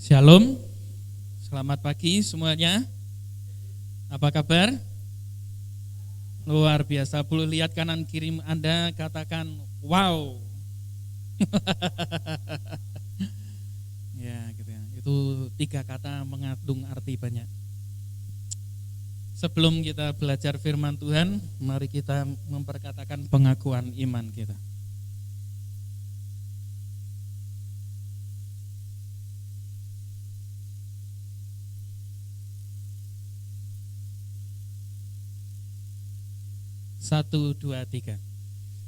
Shalom, selamat pagi semuanya. Apa kabar? Luar biasa, boleh lihat kanan kiri Anda, katakan wow. Ya, gitu ya. Itu 3 kata mengandung arti banyak. Sebelum kita belajar firman Tuhan, mari kita memperkatakan pengakuan iman kita. Satu, dua, tiga.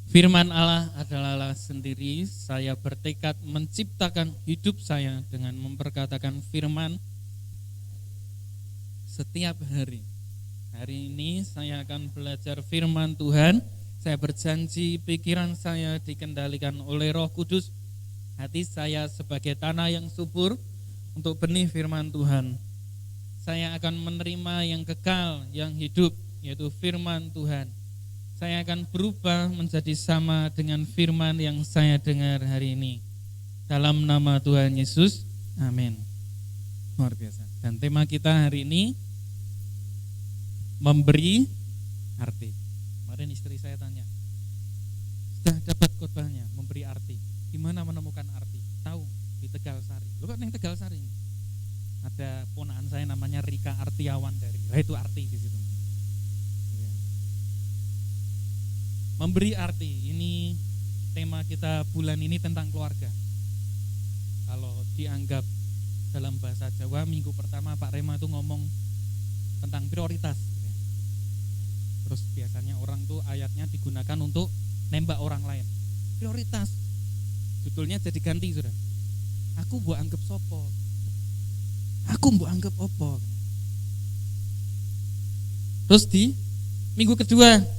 Firman Allah adalah Allah sendiri. Saya bertekad menciptakan hidup saya dengan memperkatakan firman setiap hari. Hari ini saya akan belajar firman Tuhan. Saya berjanji pikiran saya dikendalikan oleh Roh Kudus. Hati saya sebagai tanah yang subur untuk benih firman Tuhan. Saya akan menerima yang kekal, yang hidup, yaitu firman Tuhan. Saya akan berubah menjadi sama dengan firman yang saya dengar hari ini. Dalam nama Tuhan Yesus, amin. Luar biasa. Dan tema kita hari ini, memberi arti. Kemarin istri saya tanya, sudah dapat khotbahnya, memberi arti. Gimana menemukan arti? Tahu, di Tegal Sari. Lu kan yang Tegal Sari. Ada ponakan saya namanya Rika Artiawan dari. Nah, itu arti di situ. Memberi arti, ini tema kita bulan ini tentang keluarga. Kalau dianggap dalam bahasa Jawa, minggu pertama Pak Rema itu ngomong tentang prioritas. Terus biasanya orang tuh ayatnya digunakan untuk nembak orang lain. Prioritas, judulnya jadi ganti sudah. Aku mbok anggap sopo, aku mbok anggap opo. Terus di minggu kedua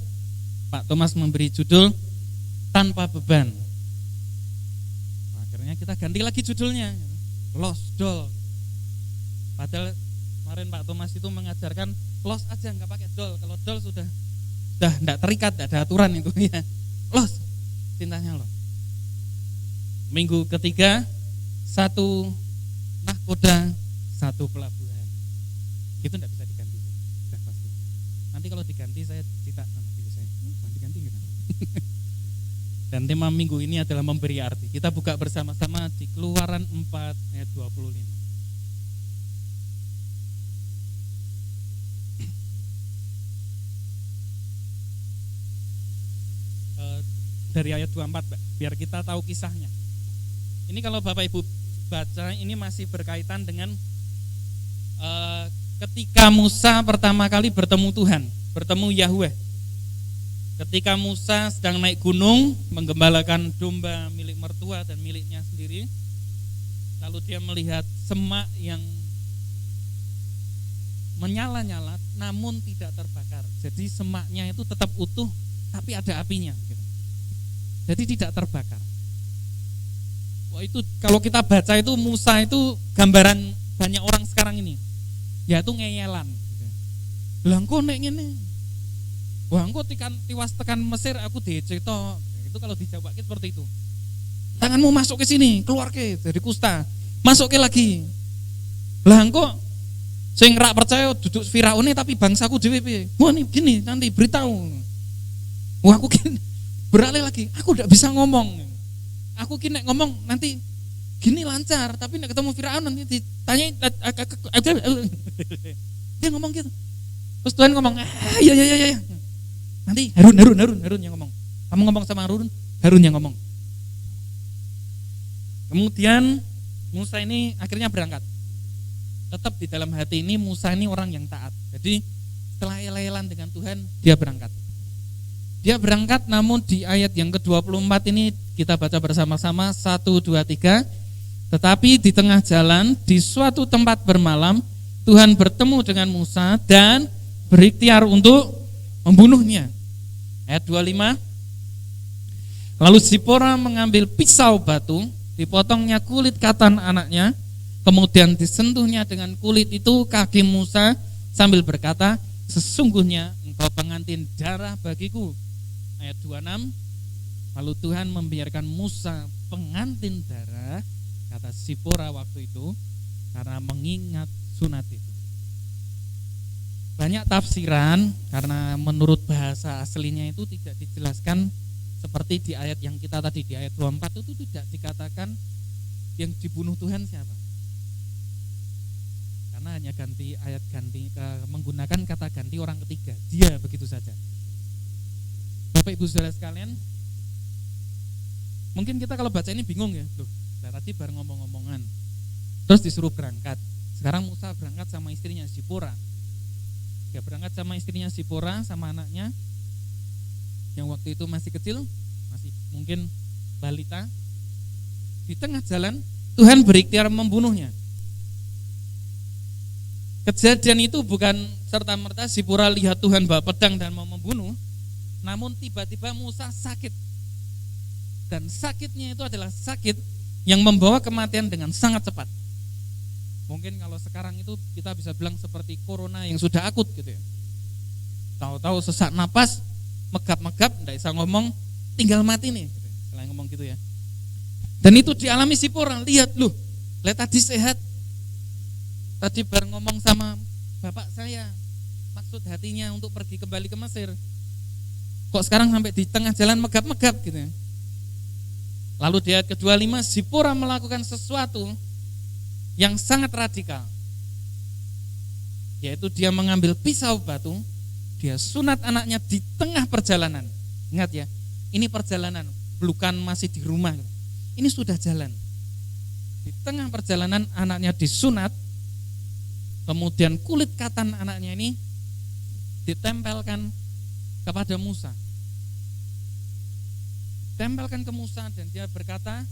Pak Thomas memberi judul tanpa beban. Akhirnya kita ganti lagi judulnya, lost doll. Padahal kemarin Pak Thomas itu mengajarkan lost aja, nggak pakai doll. Kalau doll sudah nggak terikat, nggak ada aturan itu ya. Lost, cintanya lost. Minggu ketiga, 1 nahkoda, 1 pelabuhan. Itu nggak bisa diganti, sudah pasti. Nanti kalau diganti saya cerita sama diri saya. Ganti gitu. Dan tema minggu ini adalah memberi arti. Kita buka bersama-sama di Keluaran 4 ayat 25. Dari ayat 24, biar kita tahu kisahnya. Ini kalau Bapak Ibu baca, ini masih berkaitan dengan ketika Musa pertama kali bertemu Tuhan, bertemu Yahweh. Ketika Musa sedang naik gunung menggembalakan domba milik mertua dan miliknya sendiri, lalu dia melihat semak yang menyala-nyala namun tidak terbakar. Jadi semaknya itu tetap utuh tapi ada apinya gitu. Jadi tidak terbakar. Wah, itu kalau kita baca itu Musa itu gambaran banyak orang sekarang ini, yaitu ngeyelan gitu. Lah kok nek ngene, wah engko tiwas tekan Mesir aku diceto. Itu kalau dijawab seperti itu. Tanganmu masuk ke sini, keluar ke dari kusta. Masuk ke lagi. Lah engko sing rak percaya duduk Firaune tapi bangsaku dhewe piye? Wah nih gini nanti beritahu. Wah aku gini beralih lagi, aku enggak bisa ngomong. Aku kini ngomong nanti gini lancar, tapi nek ketemu Firaun nanti ditanya dia ngomong gitu. Terus Tuhan ngomong, ya. Nanti Harun yang ngomong. Kamu ngomong sama Harun yang ngomong. Kemudian Musa ini akhirnya berangkat. Tetap di dalam hati ini Musa ini orang yang taat. Jadi setelah elan dengan Tuhan, dia berangkat. Dia berangkat, namun di ayat yang ke-24 ini kita baca bersama-sama 1, 2, 3. Tetapi di tengah jalan di suatu tempat bermalam, Tuhan bertemu dengan Musa dan berikhtiar untuk membunuhnya. Ayat 25. Lalu Zipora mengambil pisau batu, dipotongnya kulit katan anaknya, kemudian disentuhnya dengan kulit itu kaki Musa sambil berkata, sesungguhnya engkau pengantin darah bagiku. Ayat 26. Lalu Tuhan membiarkan Musa pengantin darah, kata Zipora waktu itu, karena mengingat sunat itu. Banyak tafsiran karena menurut bahasa aslinya itu tidak dijelaskan seperti di ayat yang kita tadi di ayat 24 itu tidak dikatakan yang dibunuh Tuhan siapa. Karena hanya menggunakan kata ganti orang ketiga, dia begitu saja. Bapak Ibu Saudara sekalian, mungkin kita kalau baca ini bingung ya, loh, tadi baru ngomong-ngomongan, terus disuruh berangkat. Sekarang Musa berangkat sama istrinya Zipora. Dia berangkat sama istrinya Zipora sama anaknya yang waktu itu masih kecil, masih mungkin balita. Di tengah jalan Tuhan berikhtiar membunuhnya. Kejadian itu bukan serta-merta Zipora lihat Tuhan bawa pedang dan mau membunuh, namun tiba-tiba Musa sakit. Dan sakitnya itu adalah sakit yang membawa kematian dengan sangat cepat. Mungkin kalau sekarang itu kita bisa bilang seperti corona yang sudah akut gitu ya. Tahu-tahu sesak napas, megap-megap, enggak bisa ngomong, tinggal mati nih gitu. Selain ngomong gitu ya. Dan itu dialami Zipora, lihat tadi sehat. Tadi baru ngomong sama bapak saya, maksud hatinya untuk pergi kembali ke Mesir. Kok sekarang sampai di tengah jalan megap-megap gitu ya. Lalu di ayat ke-25 Zipora melakukan sesuatu yang sangat radikal, yaitu dia mengambil pisau batu, dia sunat anaknya di tengah perjalanan. Ingat ya, ini perjalanan, bukan masih di rumah. Ini sudah jalan. Di tengah perjalanan anaknya disunat, kemudian kulit katan anaknya ini ditempelkan kepada Musa. Tempelkan ke Musa dan dia berkata,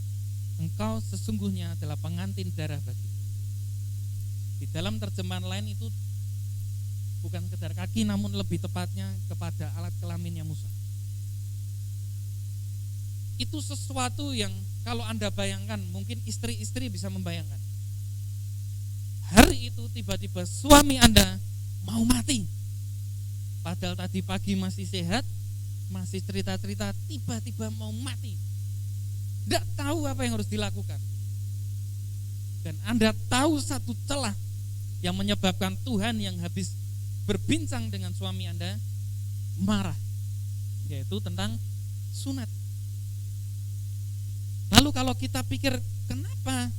engkau sesungguhnya adalah pengantin darah bagiku. Di dalam terjemahan lain itu bukan sekedar kaki, namun lebih tepatnya kepada alat kelaminnya Musa. Itu sesuatu yang kalau Anda bayangkan, mungkin istri-istri bisa membayangkan. Hari itu tiba-tiba suami Anda mau mati. Padahal tadi pagi masih sehat, masih cerita-cerita, tiba-tiba mau mati. Tidak tahu apa yang harus dilakukan. Dan Anda tahu satu celah yang menyebabkan Tuhan yang habis berbincang dengan suami Anda marah, yaitu tentang sunat. Lalu kalau kita pikir kenapa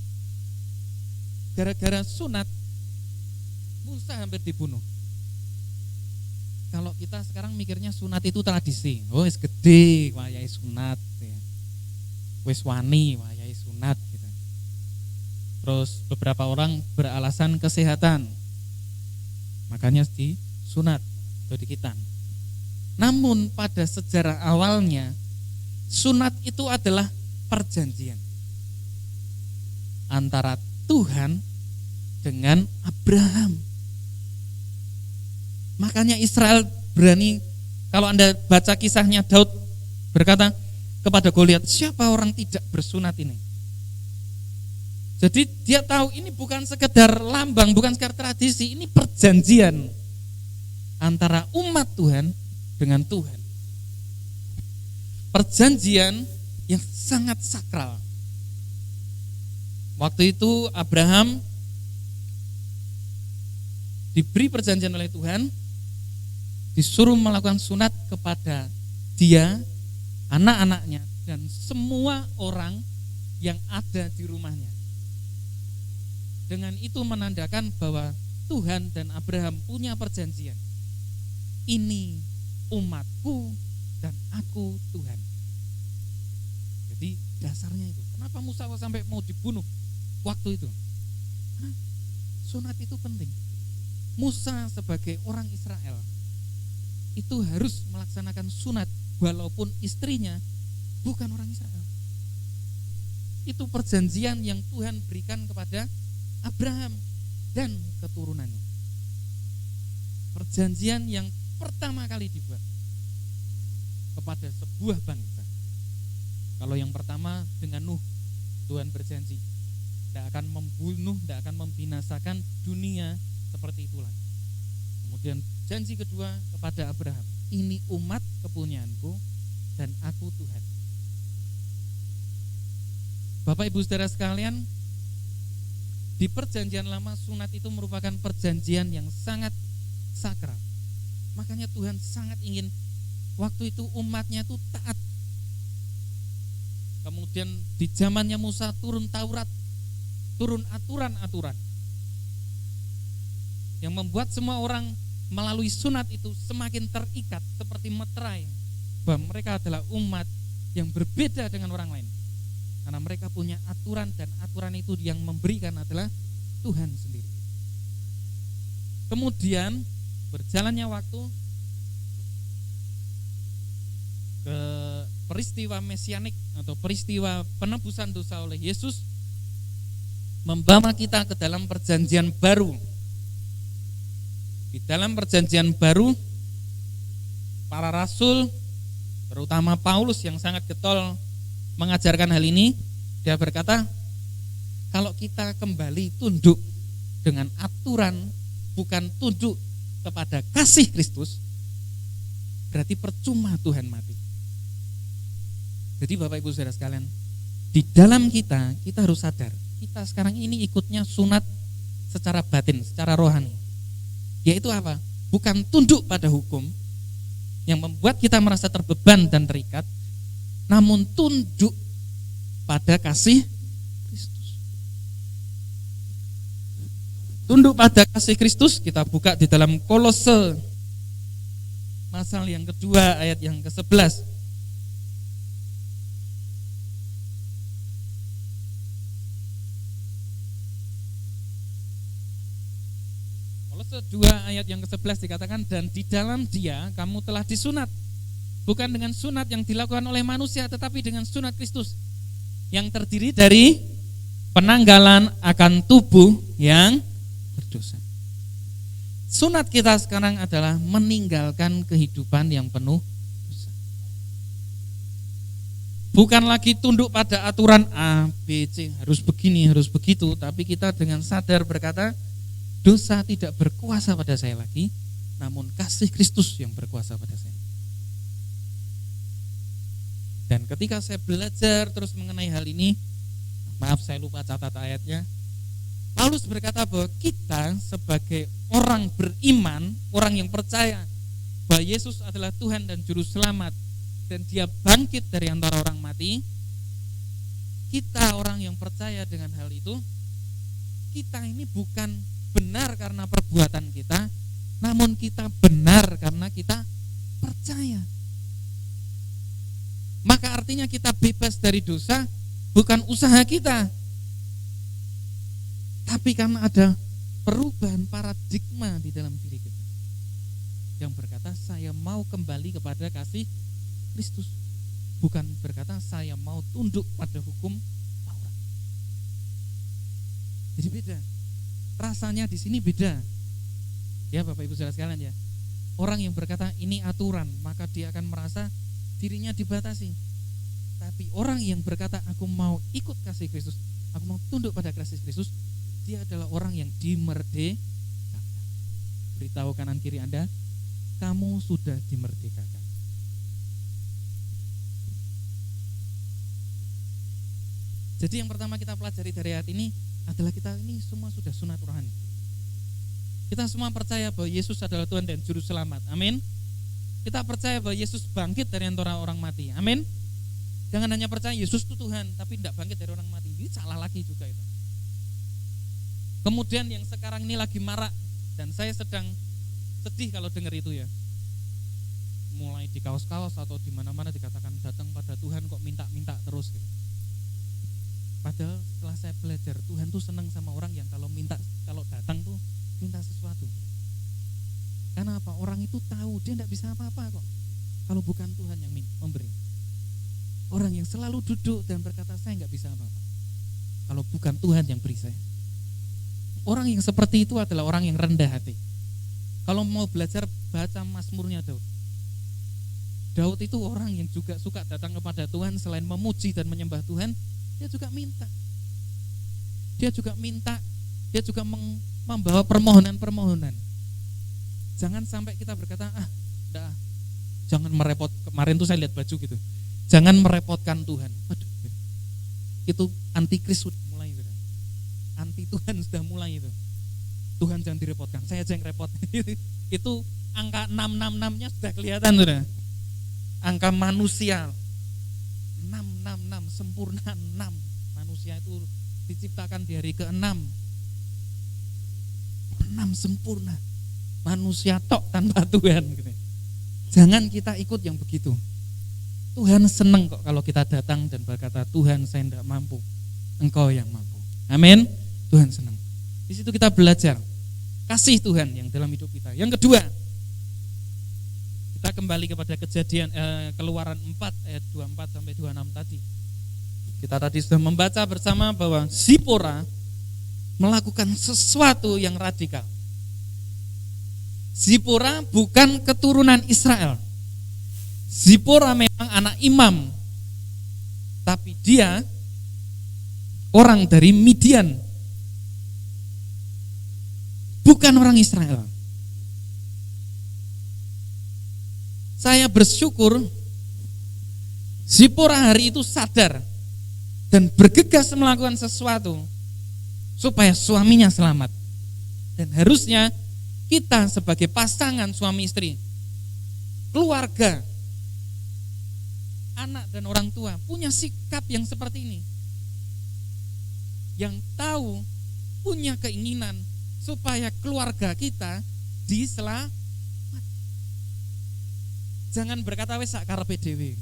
gara-gara sunat Musa hampir dibunuh. Kalau kita sekarang mikirnya sunat itu tradisi, wis gede wayahe sunat ya. Wis wani wayahe sunat gitu. Terus beberapa orang beralasan kesehatan, makanya disunat atau dikitan. Namun pada sejarah awalnya sunat itu adalah perjanjian antara Tuhan dengan Abraham. Makanya Israel berani, kalau Anda baca kisahnya, Daud berkata kepada Goliat, siapa orang tidak bersunat ini? Jadi dia tahu ini bukan sekedar lambang, bukan sekedar tradisi, ini perjanjian antara umat Tuhan dengan Tuhan. Perjanjian yang sangat sakral. Waktu itu Abraham diberi perjanjian oleh Tuhan, disuruh melakukan sunat kepada dia, anak-anaknya, dan semua orang yang ada di rumahnya. Dengan itu menandakan bahwa Tuhan dan Abraham punya perjanjian. Ini umatku dan aku Tuhan. Jadi dasarnya itu. Kenapa Musa sampai mau dibunuh waktu itu? Sunat itu penting. Musa sebagai orang Israel itu harus melaksanakan sunat walaupun istrinya bukan orang Israel. Itu perjanjian yang Tuhan berikan kepada Abraham dan keturunannya. Perjanjian yang pertama kali dibuat kepada sebuah bangsa. Kalau yang pertama dengan Nuh, Tuhan berjanji tidak akan membunuh, tidak akan membinasakan dunia seperti itulah. Kemudian janji kedua kepada Abraham, ini umat kepunyaanku dan aku Tuhan. Bapak Ibu Saudara sekalian, Di perjanjian lama sunat itu merupakan perjanjian yang sangat sakral. Makanya Tuhan sangat ingin waktu itu umatnya itu taat. Kemudian di zamannya Musa turun Taurat, turun aturan-aturan yang membuat semua orang melalui sunat itu semakin terikat seperti meterai bahwa mereka adalah umat yang berbeda dengan orang lain. Karena mereka punya aturan, dan aturan itu yang memberikan adalah Tuhan sendiri. Kemudian berjalannya waktu, ke peristiwa mesianik atau peristiwa penebusan dosa oleh Yesus membawa kita ke dalam perjanjian baru. Di dalam perjanjian baru, para rasul, terutama Paulus yang sangat getol mengajarkan hal ini, dia berkata, kalau kita kembali tunduk dengan aturan, bukan tunduk kepada kasih Kristus, berarti percuma Tuhan mati. Jadi Bapak Ibu Saudara sekalian, di dalam kita harus sadar, kita sekarang ini ikutnya sunat secara batin, secara rohani. Yaitu apa? Bukan tunduk pada hukum yang membuat kita merasa terbeban dan terikat, namun tunduk pada kasih Kristus. Tunduk pada kasih Kristus, kita buka di dalam Kolose pasal yang kedua ayat yang ke-11. Kolose 2 ayat yang ke-11 dikatakan, dan di dalam Dia kamu telah disunat, bukan dengan sunat yang dilakukan oleh manusia, tetapi dengan sunat Kristus yang terdiri dari penanggalan akan tubuh yang berdosa. Sunat kita sekarang adalah meninggalkan kehidupan yang penuh dosa. Bukan lagi tunduk pada aturan A, B, C, harus begini, harus begitu, tapi kita dengan sadar berkata, dosa tidak berkuasa pada saya lagi, namun kasih Kristus yang berkuasa pada saya. Dan ketika saya belajar terus mengenai hal ini, maaf saya lupa catat ayatnya, Paulus berkata bahwa kita sebagai orang beriman, orang yang percaya bahwa Yesus adalah Tuhan dan Juru Selamat, dan Dia bangkit dari antara orang mati, kita orang yang percaya dengan hal itu, kita ini bukan benar karena perbuatan kita, namun kita benar karena kita percaya. Maka artinya kita bebas dari dosa bukan usaha kita, tapi karena ada perubahan paradigma di dalam diri kita yang berkata saya mau kembali kepada kasih Kristus, bukan berkata saya mau tunduk pada hukum Taurat. Jadi beda, rasanya di sini beda. Ya Bapak Ibu Saudara sekalian ya, orang yang berkata ini aturan, maka dia akan merasa dirinya dibatasi. Tapi orang yang berkata aku mau ikut kasih Kristus, aku mau tunduk pada kasih Kristus, dia adalah orang yang dimerdekakan. Beritahu kanan kiri Anda, kamu sudah dimerdekakan. Jadi yang pertama kita pelajari dari ayat ini adalah kita ini semua sudah sunat rohani. Kita semua percaya bahwa Yesus adalah Tuhan dan Juru Selamat. Amin. Kita percaya bahwa Yesus bangkit dari antara orang mati. Amin. Jangan hanya percaya Yesus itu Tuhan, tapi tidak bangkit dari orang mati. Ini salah lagi juga itu. Kemudian yang sekarang ini lagi marak, dan saya sedang sedih kalau dengar itu ya. Mulai di kaos-kaos atau di mana-mana dikatakan datang pada Tuhan kok minta-minta terus gitu. Padahal setelah saya belajar, Tuhan tuh senang sama orang yang kalau datang tuh minta sesuatu. Karena apa? Orang itu tahu dia tidak bisa apa-apa kok kalau bukan Tuhan yang memberi. Orang yang selalu duduk dan berkata saya nggak bisa apa-apa kalau bukan Tuhan yang beri saya. Orang yang seperti itu adalah orang yang rendah hati. Kalau mau belajar, baca Mazmurnya Daud. Daud itu orang yang juga suka datang kepada Tuhan, selain memuji dan menyembah Tuhan, dia juga minta. Dia juga membawa permohonan-permohonan. Jangan sampai kita berkata, jangan merepot. Kemarin tuh saya lihat baju gitu, jangan merepotkan Tuhan. Waduh, itu antikris sudah mulai. hati Tuhan sudah mulai itu. Tuhan jangan direpotkan, saya aja yang repot. Itu angka 666-nya sudah kelihatan sudah. Angka manusia 666 sempurna 6. Manusia itu diciptakan di hari ke-6. 6 sempurna. Manusia tok tanpa Tuhan gitu. Jangan kita ikut yang begitu. Tuhan senang kok kalau kita datang dan berkata, Tuhan saya tidak mampu, Engkau yang mampu. Amin. Tuhan senang. Di situ kita belajar kasih Tuhan yang dalam hidup kita. Yang kedua, kita kembali kepada kejadian Keluaran 4 ayat 24 sampai 26 tadi. Kita tadi sudah membaca bersama bahwa Zipora melakukan sesuatu yang radikal. Zipora bukan keturunan Israel. Zipora memang anak imam, tapi dia orang dari Midian, bukan orang Israel. Saya bersyukur Zipora hari itu sadar dan bergegas melakukan sesuatu supaya suaminya selamat. Dan harusnya kita sebagai pasangan suami istri, keluarga, anak dan orang tua punya sikap yang seperti ini. Yang tahu, punya keinginan supaya keluarga kita diselamat. Jangan berkata wes sak karepe dhewe.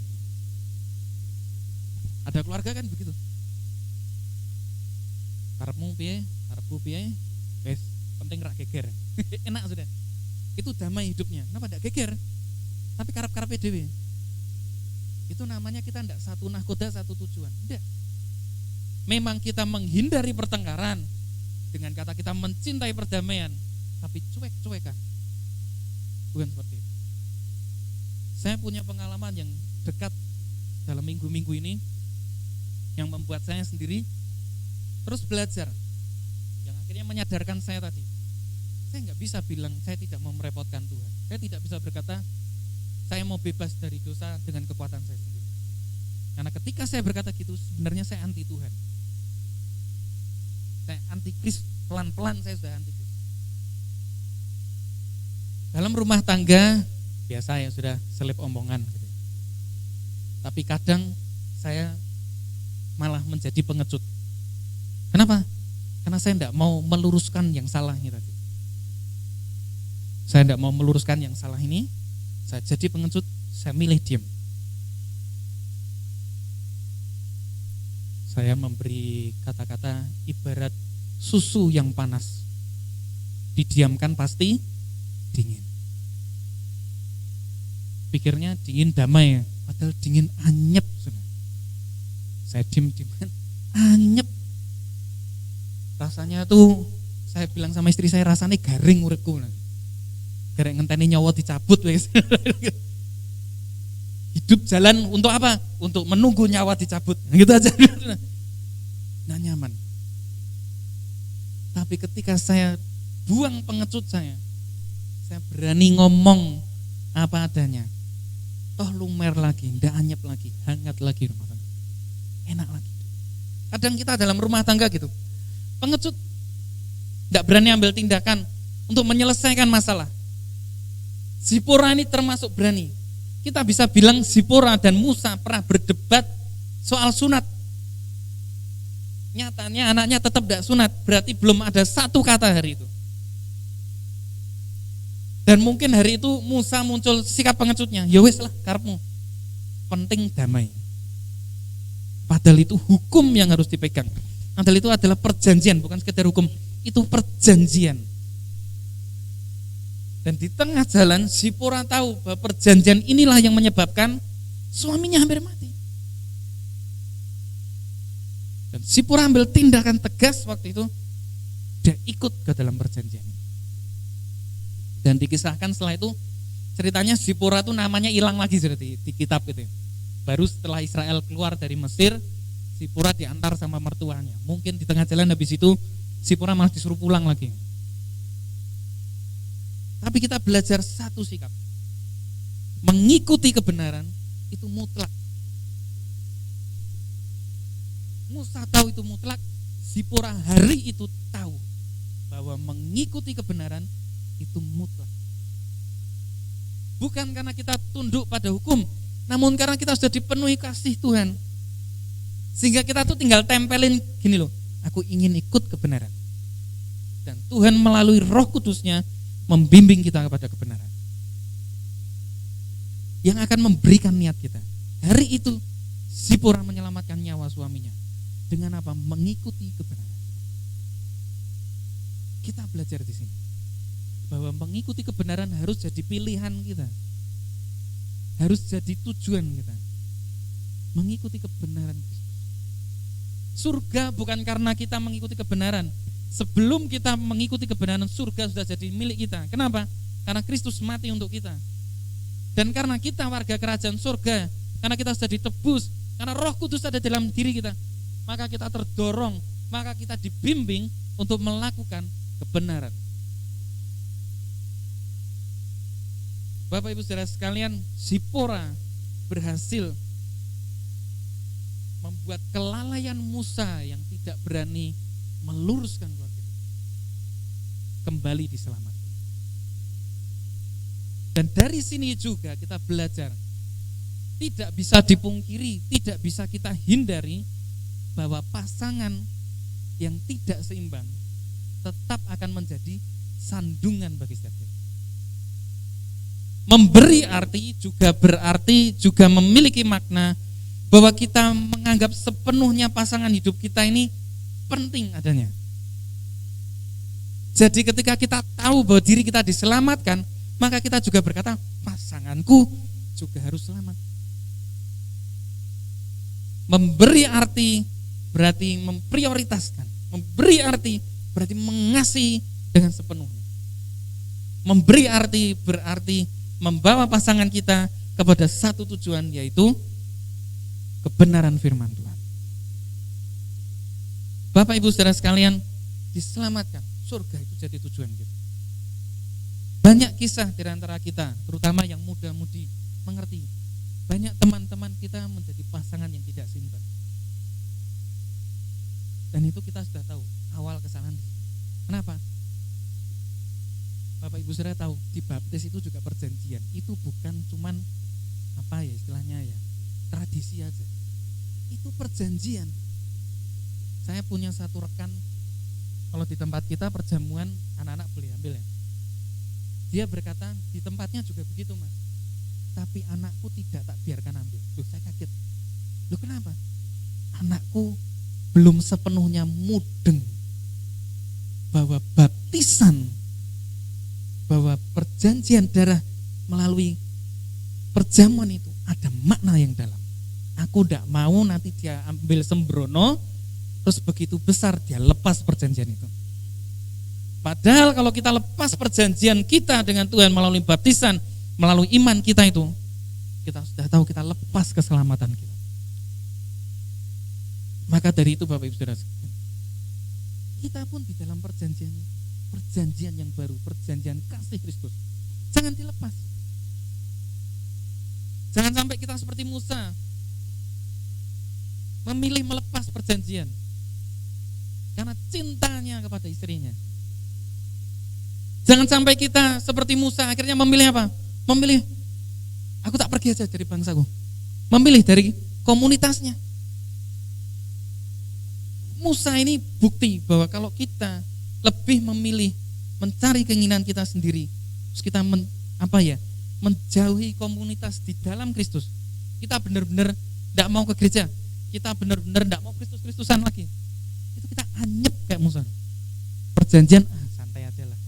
Ada keluarga kan begitu. Karepmu piye? Karepku piye? Wes penting rak geger. Enak sudah. Itu damai hidupnya. Kenapa enggak geger? Tapi karep-karepe dhewe. Itu namanya kita enggak satu nahkoda, satu tujuan. Enggak. Memang kita menghindari pertengkaran dengan kata kita mencintai perdamaian, tapi cuek-cuekan. Bukan seperti itu. Saya punya pengalaman yang dekat dalam minggu-minggu ini yang membuat saya sendiri terus belajar, yang akhirnya menyadarkan saya tadi. Saya nggak bisa bilang saya tidak mau merepotkan Tuhan. Saya tidak bisa berkata saya mau bebas dari dosa dengan kekuatan saya sendiri. Karena ketika saya berkata gitu, sebenarnya saya anti Tuhan. Saya anti Kristus, pelan-pelan saya sudah anti Kristus. Dalam rumah tangga biasa ya sudah selip omongan gitu. Tapi kadang saya malah menjadi pengecut. Kenapa? Karena saya tidak mau meluruskan yang salahnya tadi. Saya tidak mau meluruskan yang salah ini. Saya jadi pengecut, saya milih diam. Saya memberi kata-kata ibarat susu yang panas. Didiamkan pasti dingin. Pikirnya dingin damai, padahal dingin anyep. Saya diem-dieman, anyep. Rasanya tuh, saya bilang sama istri saya, rasanya garing uripku. Garing ngenteni nyawa dicabut wes. Hidup jalan untuk apa? Untuk menunggu nyawa dicabut. Gitu aja. Nggak nyaman. Tapi ketika saya buang pengecut saya berani ngomong apa adanya. Toh lumer lagi, ndak anyep lagi, hangat lagi rumah tangga. Enak lagi. Kadang kita dalam rumah tangga gitu, pengecut, ndak berani ambil tindakan untuk menyelesaikan masalah. Zipora ini termasuk berani. Kita bisa bilang Zipora dan Musa pernah berdebat soal sunat. Nyatanya anaknya tetap tidak sunat, berarti belum ada satu kata hari itu. Dan mungkin hari itu Musa muncul sikap pengecutnya, ya wes lah karepmu, penting damai. Padahal itu hukum yang harus dipegang. Padahal itu adalah perjanjian, bukan sekedar hukum, itu perjanjian. Dan di tengah jalan Zipora tahu bahwa perjanjian inilah yang menyebabkan suaminya hampir mati. Dan Zipora ambil tindakan tegas waktu itu, dia ikut ke dalam perjanjian. Dan dikisahkan setelah itu ceritanya Zipora itu namanya hilang lagi di kitab itu. Baru setelah Israel keluar dari Mesir, Zipora diantar sama mertuanya. Mungkin di tengah jalan habis itu Zipora malah disuruh pulang lagi. Tapi kita belajar satu sikap. Mengikuti kebenaran itu mutlak. Musa tahu itu mutlak, Zipora hari itu tahu bahwa mengikuti kebenaran itu mutlak. Bukan karena kita tunduk pada hukum, namun karena kita sudah dipenuhi kasih Tuhan. Sehingga kita tuh tinggal tempelin gini loh, aku ingin ikut kebenaran. Dan Tuhan melalui Roh Kudus-Nya membimbing kita kepada kebenaran. Yang akan memberikan niat kita. Hari itu Zipora menyelamatkan nyawa suaminya. Dengan apa? Mengikuti kebenaran. Kita belajar di sini bahwa mengikuti kebenaran harus jadi pilihan kita. Harus jadi tujuan kita. Mengikuti kebenaran Kristus. Surga bukan karena kita mengikuti kebenaran. Sebelum kita mengikuti kebenaran, surga sudah jadi milik kita. Kenapa? Karena Kristus mati untuk kita. Dan karena kita warga kerajaan surga, karena kita sudah ditebus, karena Roh Kudus ada dalam diri kita, maka kita terdorong, maka kita dibimbing untuk melakukan kebenaran. Bapak Ibu Saudara sekalian, Zipora berhasil membuat kelalaian Musa yang tidak berani meluruskan keluarga kembali diselamatkan. Dan dari sini juga kita belajar, tidak bisa dipungkiri, tidak bisa kita hindari bahwa pasangan yang tidak seimbang tetap akan menjadi sandungan bagi setiap kita. Memberi arti juga berarti juga memiliki makna bahwa kita menganggap sepenuhnya pasangan hidup kita ini penting adanya. Jadi ketika kita tahu bahwa diri kita diselamatkan, maka kita juga berkata, pasanganku juga harus selamat. Memberi arti berarti memprioritaskan. Memberi arti berarti mengasihi dengan sepenuhnya. Memberi arti berarti membawa pasangan kita kepada satu tujuan, yaitu kebenaran firman Tuhan. Bapak Ibu Saudara sekalian, diselamatkan, surga itu jadi tujuan kita. Banyak kisah di antara kita, terutama yang muda-mudi, mengerti. Banyak teman-teman kita menjadi pasangan yang tidak seimbang. Dan itu kita sudah tahu awal kesalahan. Kenapa? Bapak Ibu Saudara tahu, di baptis itu juga perjanjian. Itu bukan cuman apa ya istilahnya ya, tradisi aja. Itu perjanjian. Saya punya satu rekan, kalau di tempat kita perjamuan anak-anak boleh ambil ya. Dia berkata, di tempatnya juga begitu mas, tapi anakku tidak tak biarkan ambil. Loh, saya kaget. Loh, kenapa? Anakku belum sepenuhnya mudeng bahwa baptisan, bahwa perjanjian darah melalui perjamuan itu ada makna yang dalam. Aku tidak mau nanti dia ambil sembrono, terus begitu besar dia lepas perjanjian itu. Padahal kalau kita lepas perjanjian kita dengan Tuhan melalui baptisan, melalui iman kita itu, kita sudah tahu kita lepas keselamatan kita. Maka dari itu Bapak Ibu Saudara, kita pun di dalam perjanjian yang baru, perjanjian kasih Kristus, jangan dilepas. Jangan sampai kita seperti Musa, memilih melepas perjanjian karena cintanya kepada istrinya. Jangan sampai kita seperti Musa akhirnya memilih apa? Memilih, aku tak pergi aja dari bangsaku. Memilih dari komunitasnya. Musa ini bukti bahwa kalau kita lebih memilih mencari keinginan kita sendiri, terus kita menjauhi komunitas di dalam Kristus. Kita benar-benar tidak mau ke gereja. Kita benar-benar tidak mau Kristus-Kristusan lagi. Itu kita anyep kayak Musa. Perjanjian, santai aja lah.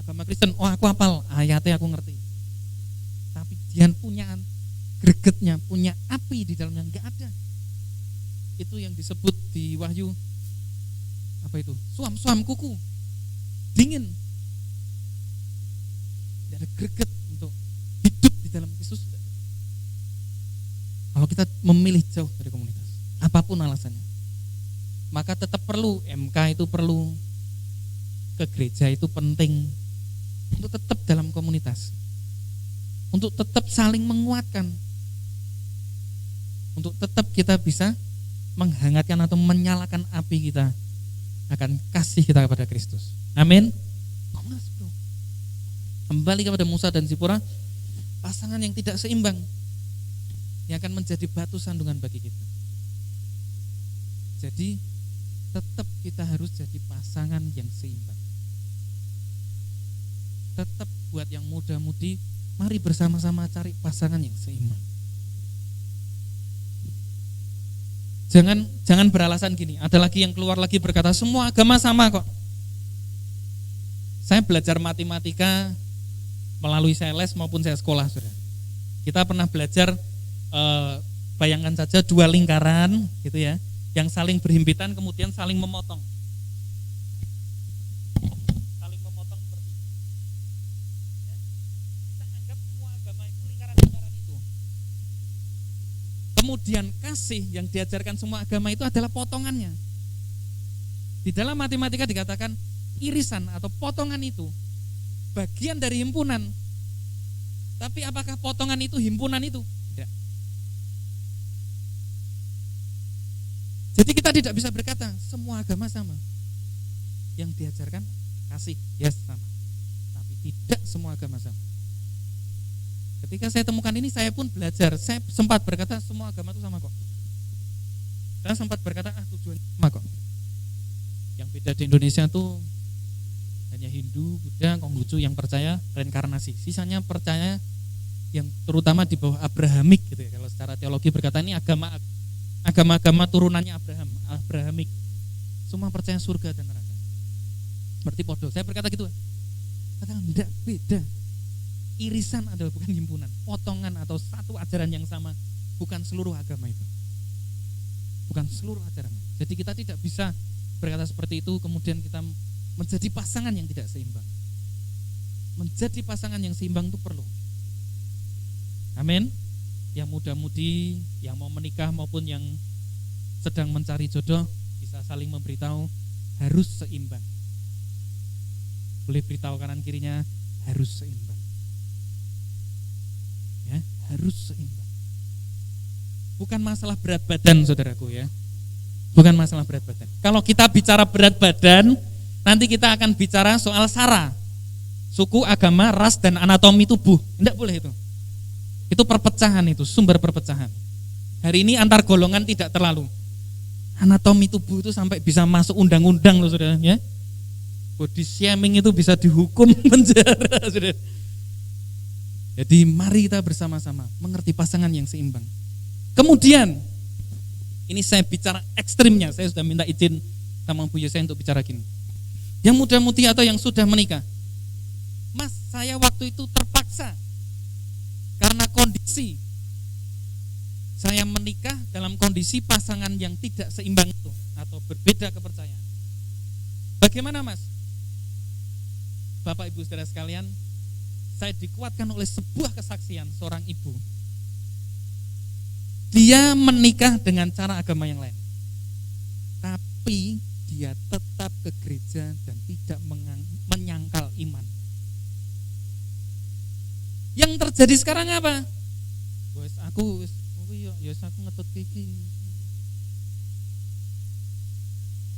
Agama Kristen, aku hafal, ayatnya aku ngerti. Tapi dia punya gregetnya, punya api di dalamnya, enggak ada. Itu yang disebut di Wahyu, apa itu? Suam-suam kuku, dingin. Tidak ada greget untuk hidup di dalam Kristus. Kalau kita memilih jauh dari komunitas, apapun alasannya, maka tetap perlu, MK itu perlu, ke gereja itu penting, untuk tetap dalam komunitas, untuk tetap saling menguatkan, untuk tetap kita bisa menghangatkan atau menyalakan api kita akan kasih kita kepada Kristus. Amin. Kembali kepada Musa dan Zipora, pasangan yang tidak seimbang yang akan menjadi batu sandungan bagi kita. Jadi tetap kita harus jadi pasangan yang seimbang. Tetap buat yang muda-mudi, mari bersama-sama cari pasangan yang seimbang. Jangan beralasan gini. Ada lagi yang keluar lagi berkata semua agama sama kok. Saya belajar matematika melalui saya les maupun saya sekolah, saudara. Kita pernah belajar bayangkan saja dua lingkaran gitu ya, yang saling berhimpitan kemudian saling memotong. Saling memotong seperti itu. Ya. Kita anggap semua agama itu lingkaran-lingkaran itu. Kemudian kasih yang diajarkan semua agama itu adalah potongannya. Di dalam matematika dikatakan irisan atau potongan itu bagian dari himpunan. Tapi apakah potongan itu himpunan itu? Tidak. Jadi kita tidak bisa berkata semua agama sama. Yang diajarkan kasih, yes sama. Tapi tidak semua agama sama. Ketika saya temukan ini, saya pun belajar. Saya sempat berkata semua agama itu sama kok. Saya sempat berkata tujuannya sama kok. Yang beda di Indonesia tuh hanya Hindu, Buddha, Konghucu yang percaya reinkarnasi. Sisanya percaya yang terutama di bawah Abrahamik gitu ya. Kalau secara teologi berkata ini agama-agama turunannya Abrahamik. Semua percaya surga dan neraka. Seperti podo. Saya berkata gitu. Katakan enggak, beda. Irisan adalah bukan himpunan. Potongan atau satu ajaran yang sama, bukan seluruh agama itu. Bukan seluruh ajaran. Jadi kita tidak bisa berkata seperti itu kemudian kita menjadi pasangan yang tidak seimbang. Menjadi pasangan yang seimbang itu perlu. Amin. Yang muda-mudi, yang mau menikah maupun yang sedang mencari jodoh bisa saling memberitahu harus seimbang. Boleh beritahu kanan kirinya harus seimbang. Ya, harus seimbang. Bukan masalah berat badan, saudaraku ya. Bukan masalah berat badan. Kalau kita bicara berat badan, nanti kita akan bicara soal sara, suku, agama, ras, dan anatomi tubuh. Tidak boleh itu. Itu perpecahan, itu sumber perpecahan. Hari ini antar golongan tidak terlalu. Anatomi tubuh itu sampai bisa masuk undang-undang loh saudara ya. Body shaming itu bisa dihukum penjara saudara. Jadi mari kita bersama-sama mengerti pasangan yang seimbang. Kemudian ini saya bicara ekstrimnya. Saya sudah minta izin sama Bu Yosef untuk bicara gini. Yang muda-mudi atau yang sudah menikah, Mas, saya waktu itu terpaksa karena kondisi saya menikah dalam kondisi pasangan yang tidak seimbang itu atau berbeda kepercayaan. Bagaimana Mas? Bapak Ibu saudara sekalian, saya dikuatkan oleh sebuah kesaksian seorang ibu. Dia menikah dengan cara agama yang lain, tapi dia tetap ke gereja dan tidak menyangkal iman. Yang terjadi sekarang apa? Aku ngetut gigi.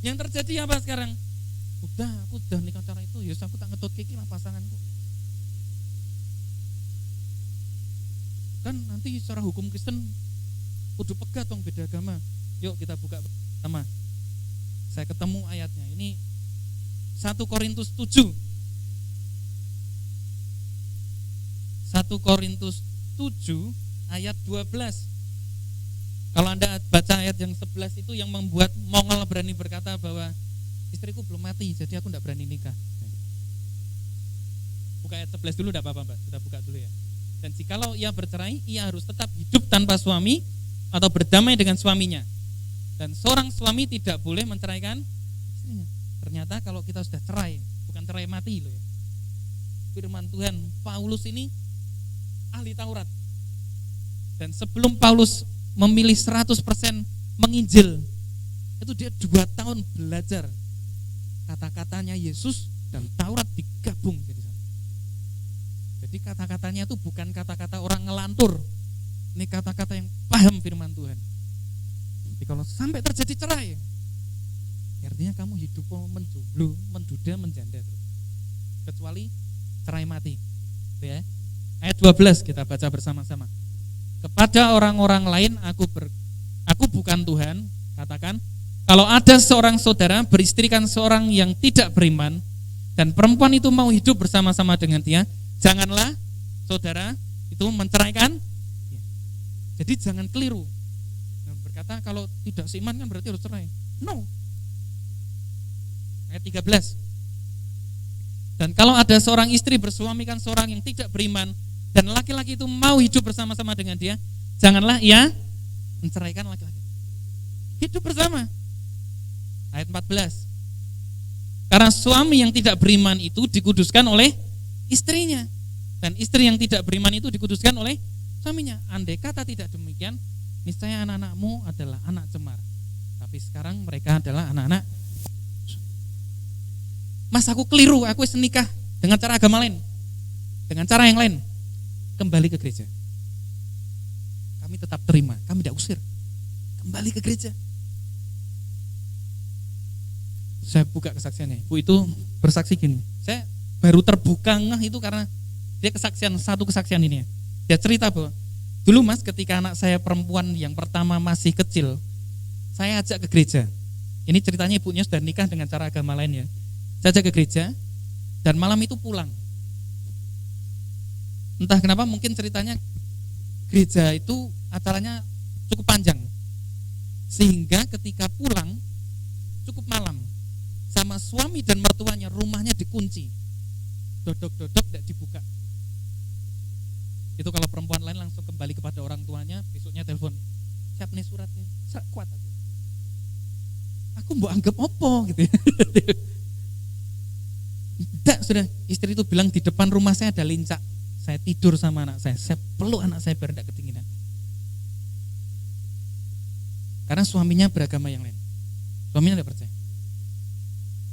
Yang terjadi apa sekarang? Aku sudah nikah cara itu, aku tak ngetut gigi lah pasanganku. Kan nanti secara hukum Kristen kudu pegat dong beda agama. Yuk kita buka sama. Saya ketemu ayatnya. Ini 1 Korintus 7. 1 Korintus 7 ayat 12. Kalau Anda baca ayat yang 11 itu yang membuat Mongol berani berkata bahwa istriku belum mati, jadi aku tidak berani nikah. Buka ayat 11 dulu, tidak apa-apa Mbak, kita buka dulu ya. Dan jikalau ia bercerai, ia harus tetap hidup tanpa suami atau berdamai dengan suaminya. Dan seorang suami tidak boleh menceraikan istrinya. Ternyata kalau kita sudah cerai, bukan cerai mati loh ya. Firman Tuhan, Paulus ini ahli Taurat. Dan sebelum Paulus memilih 100% menginjil, itu dia 2 tahun belajar kata-katanya Yesus dan Taurat digabung jadi satu. Jadi kata-katanya itu bukan kata-kata orang ngelantur. Ini kata-kata yang paham firman Tuhan. Tapi kalau sampai terjadi cerai, artinya kamu hidup menjomblo, menduda, menjanda terus. Kecuali cerai mati. Ya. Ayat 12 kita baca bersama-sama. Kepada orang-orang lain aku bukan Tuhan, katakan, kalau ada seorang saudara beristrikan seorang yang tidak beriman dan perempuan itu mau hidup bersama-sama dengan dia, janganlah saudara itu menceraikan. Jadi jangan keliru. Berkata kalau tidak seiman kan berarti harus cerai. No. Ayat 13. Dan kalau ada seorang istri bersuamikan seorang yang tidak beriman dan laki-laki itu mau hidup bersama-sama dengan dia, janganlah ia menceraikan laki-laki. Hidup bersama. Ayat 14. Karena suami yang tidak beriman itu dikuduskan oleh istrinya, dan istri yang tidak beriman itu dikuduskan oleh suaminya. Andai kata tidak demikian, niscaya anak-anakmu adalah anak cemar, tapi sekarang mereka adalah anak-anak. Mas, aku keliru, aku nikah dengan cara agama lain, dengan cara yang lain. Kembali ke gereja. Kami tetap terima, kami tidak usir. Kembali ke gereja. Saya buka kesaksiannya. Ibu itu bersaksi gini. Saya baru terbuka ngeh itu karena dia satu kesaksian ini ya. Dia cerita bahwa dulu Mas, ketika anak saya perempuan yang pertama masih kecil, saya ajak ke gereja. Ini ceritanya ibunya sudah nikah dengan cara agama lain ya. Saya ajak ke gereja dan malam itu pulang. Entah kenapa mungkin ceritanya gereja itu acaranya cukup panjang, sehingga ketika pulang cukup malam, sama suami dan mertuanya rumahnya dikunci, dodok-dodok tidak dibuka. Itu kalau perempuan lain langsung kembali kepada orang tuanya, besoknya telepon, siap nih suratnya, kuat aku mau anggap opo gitu ya. Tidak, sudah istri itu bilang di depan rumah saya ada lincak, saya tidur sama anak saya peluk anak saya biar tidak kedinginan. Karena suaminya beragama yang lain, suaminya tidak percaya.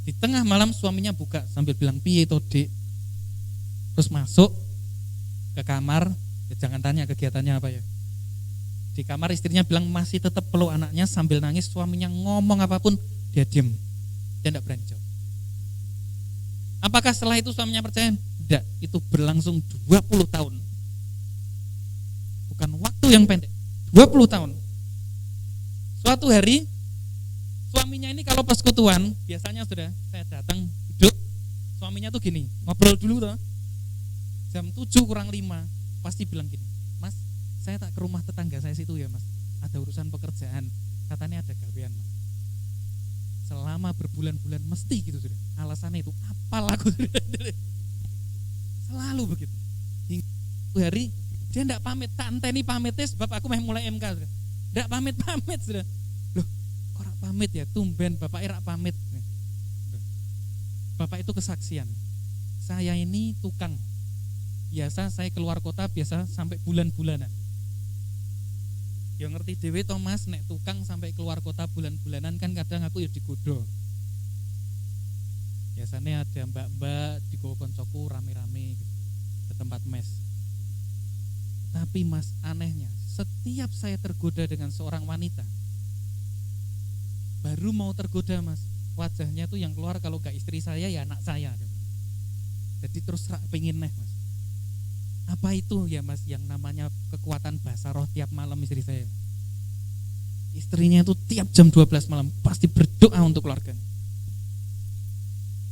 Di tengah malam suaminya buka sambil bilang piye to Dik, terus masuk ke kamar, ya jangan tanya kegiatannya apa ya. Di kamar istrinya bilang masih tetap peluk anaknya sambil nangis, suaminya ngomong apapun dia diam, dia tidak berani jawab. Apakah setelah itu suaminya percaya? Tidak, itu berlangsung 20 tahun. Bukan waktu yang pendek, 20 tahun. Suatu hari suaminya ini kalau persekutuan, biasanya sudah saya datang duduk, suaminya tuh gini, ngobrol dulu toh. Jam 7 kurang 5 pasti bilang gini, Mas, saya tak ke rumah tetangga saya situ ya Mas, ada urusan pekerjaan, katanya ada gawean Mas. Selama berbulan-bulan mesti gitu sudah. Alasannya itu apalah aku sudah. Selalu begitu. Hingga hari dia tidak pamit, tak enteni pamitnya sebab aku mulai MK sudah. Tidak pamit sudah. Loh, kok rak pamit ya? Tumben Bapak rak pamit. Bapak itu kesaksian. Saya ini tukang. Biasa saya keluar kota biasa sampai bulan-bulanan. Ya ngerti dewe Thomas, nek tukang sampai keluar kota bulan-bulanan kan kadang aku ya digodo. Biasanya ada mbak-mbak digowo koncoku rame-rame gitu, ke tempat mes. Tapi Mas, anehnya setiap saya tergoda dengan seorang wanita, baru mau tergoda Mas, wajahnya tuh yang keluar kalau gak istri saya ya anak saya. Jadi terus pengen neh Mas. Apa itu ya Mas yang namanya kekuatan bahasa roh tiap malam istri saya? Istrinya itu tiap jam 12 malam pasti berdoa untuk keluarganya.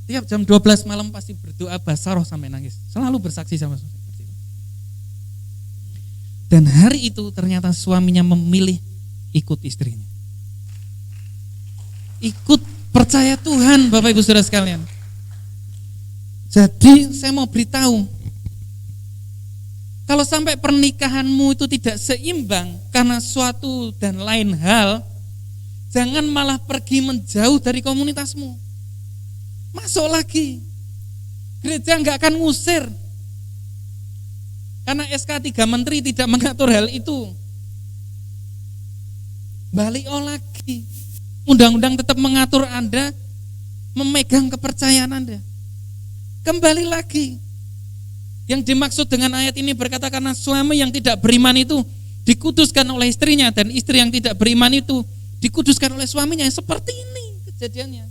Tiap jam 12 malam pasti berdoa bahasa roh sampai nangis. Selalu bersaksi sama saya. Dan hari itu ternyata suaminya memilih ikut istrinya. Ikut percaya Tuhan Bapak Ibu Saudara sekalian. Jadi saya mau beritahu, kalau sampai pernikahanmu itu tidak seimbang karena suatu dan lain hal, jangan malah pergi menjauh dari komunitasmu. Masuk lagi. Gereja enggak akan ngusir. Karena SK 3 Menteri tidak mengatur hal itu. Balik lagi. Undang-undang tetap mengatur Anda memegang kepercayaan Anda. Kembali lagi. Yang dimaksud dengan ayat ini berkata karena suami yang tidak beriman itu dikuduskan oleh istrinya dan istri yang tidak beriman itu dikuduskan oleh suaminya. Seperti ini kejadiannya.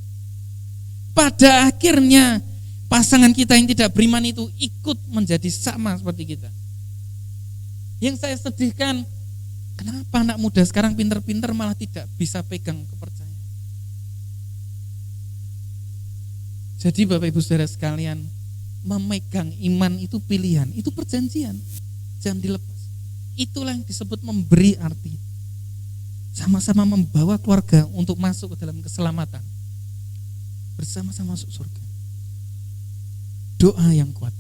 Pada akhirnya pasangan kita yang tidak beriman itu ikut menjadi sama seperti kita. Yang saya sedihkan, kenapa anak muda sekarang pinter-pinter malah tidak bisa pegang kepercayaan. Jadi Bapak Ibu Saudara sekalian, memegang iman itu pilihan, itu perjanjian, jangan dilepas. Itulah yang disebut memberi arti. Sama-sama membawa keluarga untuk masuk ke dalam keselamatan, bersama-sama masuk surga. Doa yang kuat.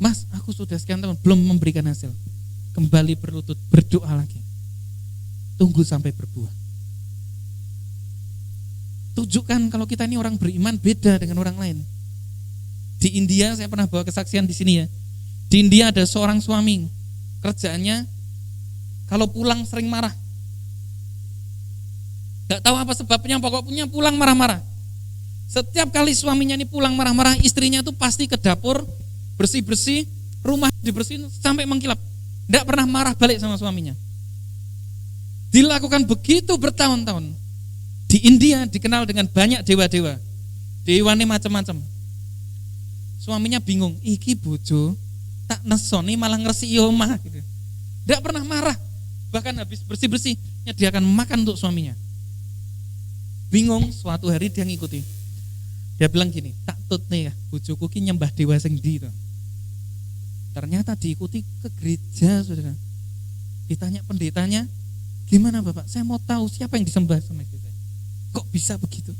Mas, aku sudah sekian tahun belum memberikan hasil. Kembali berlutut, berdoa lagi. Tunggu sampai berbuah. Tunjukkan kalau kita ini orang beriman beda dengan orang lain. Di India, saya pernah bawa kesaksian di sini ya. Di India ada seorang suami, kerjaannya kalau pulang sering marah. Gak tahu apa sebabnya, pokoknya pulang marah-marah. Setiap kali suaminya ini pulang marah-marah, istrinya tuh pasti ke dapur, bersih-bersih, rumah dibersihin sampai mengkilap. Gak pernah marah balik sama suaminya. Dilakukan begitu bertahun-tahun. Di India dikenal dengan banyak dewa-dewa. Dewane macam-macam. Suaminya bingung, iki bojo tak nesoni malah ngresi omah gitu. Tidak pernah marah. Bahkan habis bersih-bersih nyediakan makan untuk suaminya. Bingung, suatu hari dia ngikuti. Dia bilang gini, tak tut nih ya, bojoku ki nyembah dewa sing ndi to. Ternyata diikuti ke gereja, Saudara. Ditanya pendetanya, gimana Bapak? Saya mau tahu siapa yang disembah sama istri saya. Kok bisa begitu?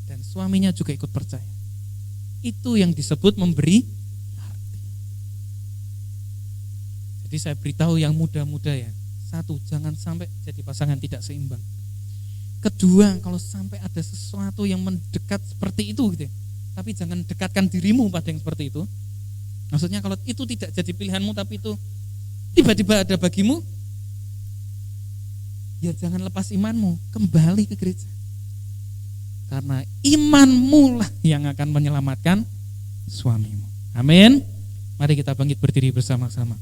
Dan suaminya juga ikut percaya. Itu yang disebut memberi arti. Jadi saya beritahu yang muda-muda ya, satu, jangan sampai jadi pasangan tidak seimbang. Kedua, kalau sampai ada sesuatu yang mendekat seperti itu gitu, tapi jangan dekatkan dirimu pada yang seperti itu. Maksudnya kalau itu tidak jadi pilihanmu tapi itu tiba-tiba ada bagimu, ya jangan lepas imanmu, kembali ke gereja. Karena imanmu lah yang akan menyelamatkan suamimu. Amin. Mari kita bangkit berdiri bersama-sama.